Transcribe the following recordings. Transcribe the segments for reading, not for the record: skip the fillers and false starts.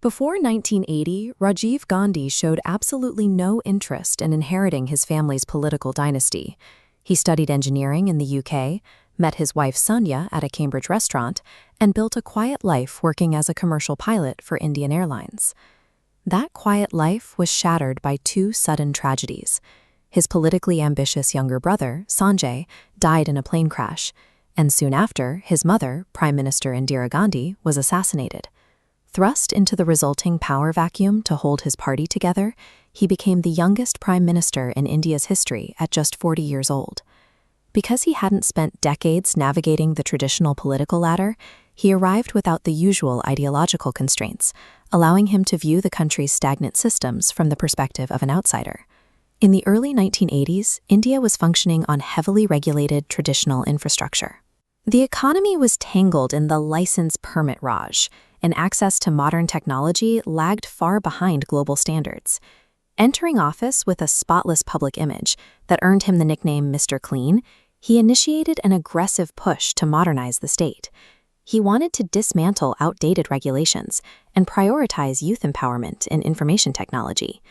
Before 1980, Rajiv Gandhi showed absolutely no interest in inheriting his family's political dynasty. He studied engineering in the UK, met his wife Sonia at a Cambridge restaurant, and built a quiet life working as a commercial pilot for Indian Airlines. That quiet life was shattered by two sudden tragedies. His politically ambitious younger brother, Sanjay, died in a plane crash, and soon after, his mother, Prime Minister Indira Gandhi, was assassinated. Thrust into the resulting power vacuum to hold his party together, he became the youngest prime minister in India's history at just 40 years old. Because he hadn't spent decades navigating the traditional political ladder, he arrived without the usual ideological constraints, allowing him to view the country's stagnant systems from the perspective of an outsider. In the early 1980s, India was functioning on heavily regulated traditional infrastructure. The economy was tangled in the license permit raj, and access to modern technology lagged far behind global standards. Entering office with a spotless public image that earned him the nickname Mr. Clean, he initiated an aggressive push to modernize the state. He wanted to dismantle outdated regulations and prioritize youth empowerment in information technology.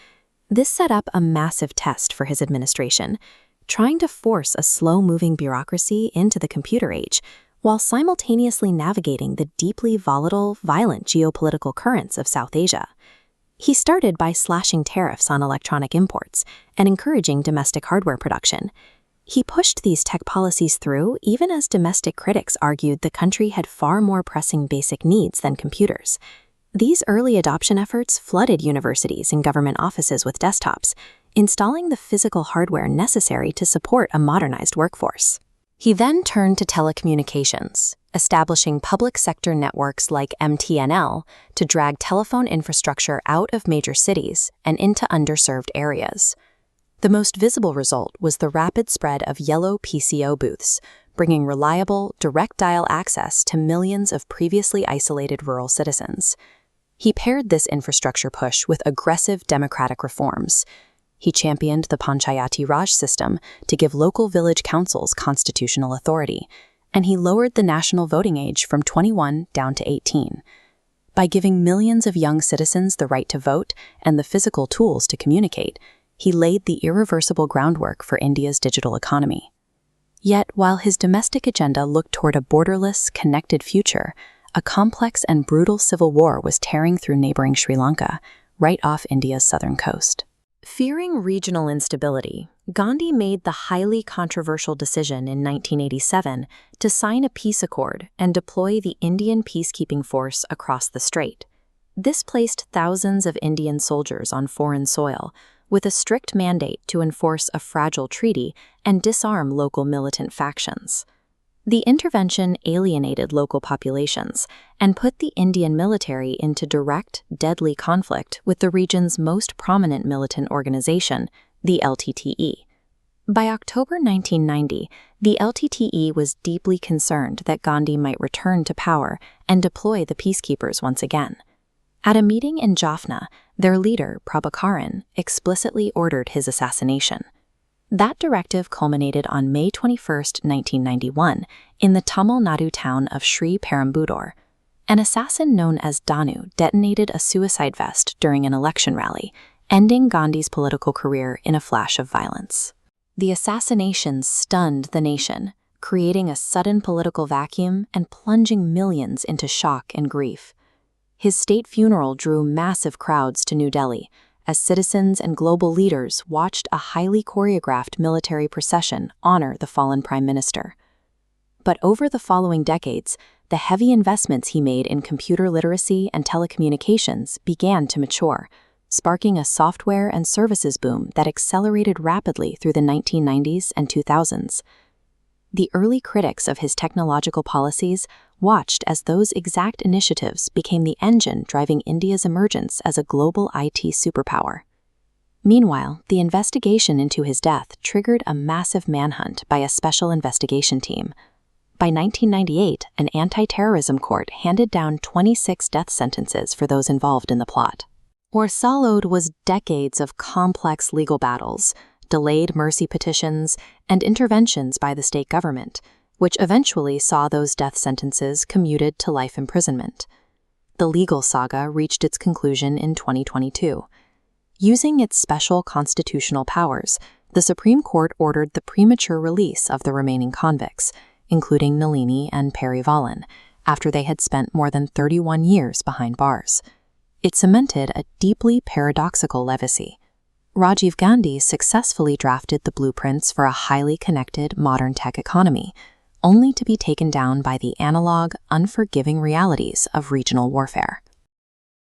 This set up a massive test for his administration, trying to force a slow-moving bureaucracy into the computer age, while simultaneously navigating the deeply volatile, violent geopolitical currents of South Asia. He started by slashing tariffs on electronic imports and encouraging domestic hardware production. He pushed these tech policies through even as domestic critics argued the country had far more pressing basic needs than computers. These early adoption efforts flooded universities and government offices with desktops, installing the physical hardware necessary to support a modernized workforce. He then turned to telecommunications, establishing public sector networks like MTNL to drag telephone infrastructure out of major cities and into underserved areas. The most visible result was the rapid spread of yellow PCO booths, bringing reliable, direct dial access to millions of previously isolated rural citizens. He paired this infrastructure push with aggressive democratic reforms. He championed the Panchayati Raj system to give local village councils constitutional authority, and he lowered the national voting age from 21 down to 18. By giving millions of young citizens the right to vote and the physical tools to communicate, he laid the irreversible groundwork for India's digital economy. Yet, while his domestic agenda looked toward a borderless, connected future, a complex and brutal civil war was tearing through neighboring Sri Lanka, right off India's southern coast. Fearing regional instability, Gandhi made the highly controversial decision in 1987 to sign a peace accord and deploy the Indian peacekeeping force across the strait. This placed thousands of Indian soldiers on foreign soil, with a strict mandate to enforce a fragile treaty and disarm local militant factions. The intervention alienated local populations and put the Indian military into direct, deadly conflict with the region's most prominent militant organization, the LTTE. By October 1990, the LTTE was deeply concerned that Gandhi might return to power and deploy the peacekeepers once again. At a meeting in Jaffna, their leader, Prabhakaran, explicitly ordered his assassination. That directive culminated on May 21, 1991, in the Tamil Nadu town of Sri Perumbudur. An assassin known as Danu detonated a suicide vest during an election rally, ending Gandhi's political career in a flash of violence. The assassination stunned the nation, creating a sudden political vacuum and plunging millions into shock and grief. His state funeral drew massive crowds to New Delhi, as citizens and global leaders watched a highly choreographed military procession honor the fallen prime minister. But over the following decades, the heavy investments he made in computer literacy and telecommunications began to mature, sparking a software and services boom that accelerated rapidly through the 1990s and 2000s. The early critics of his technological policies watched as those exact initiatives became the engine driving India's emergence as a global IT superpower. Meanwhile, the investigation into his death triggered a massive manhunt by a special investigation team. By 1998, an anti-terrorism court handed down 26 death sentences for those involved in the plot. What followed was decades of complex legal battles, delayed mercy petitions, and interventions by the state government, which eventually saw those death sentences commuted to life imprisonment. the legal saga reached its conclusion in 2022. Using its special constitutional powers, the Supreme Court ordered the premature release of the remaining convicts, including Nalini and Perry Vallan, after they had spent more than 31 years behind bars. It cemented a deeply paradoxical legacy. Rajiv Gandhi successfully drafted the blueprints for a highly connected modern tech economy, only to be taken down by the analog, unforgiving realities of regional warfare.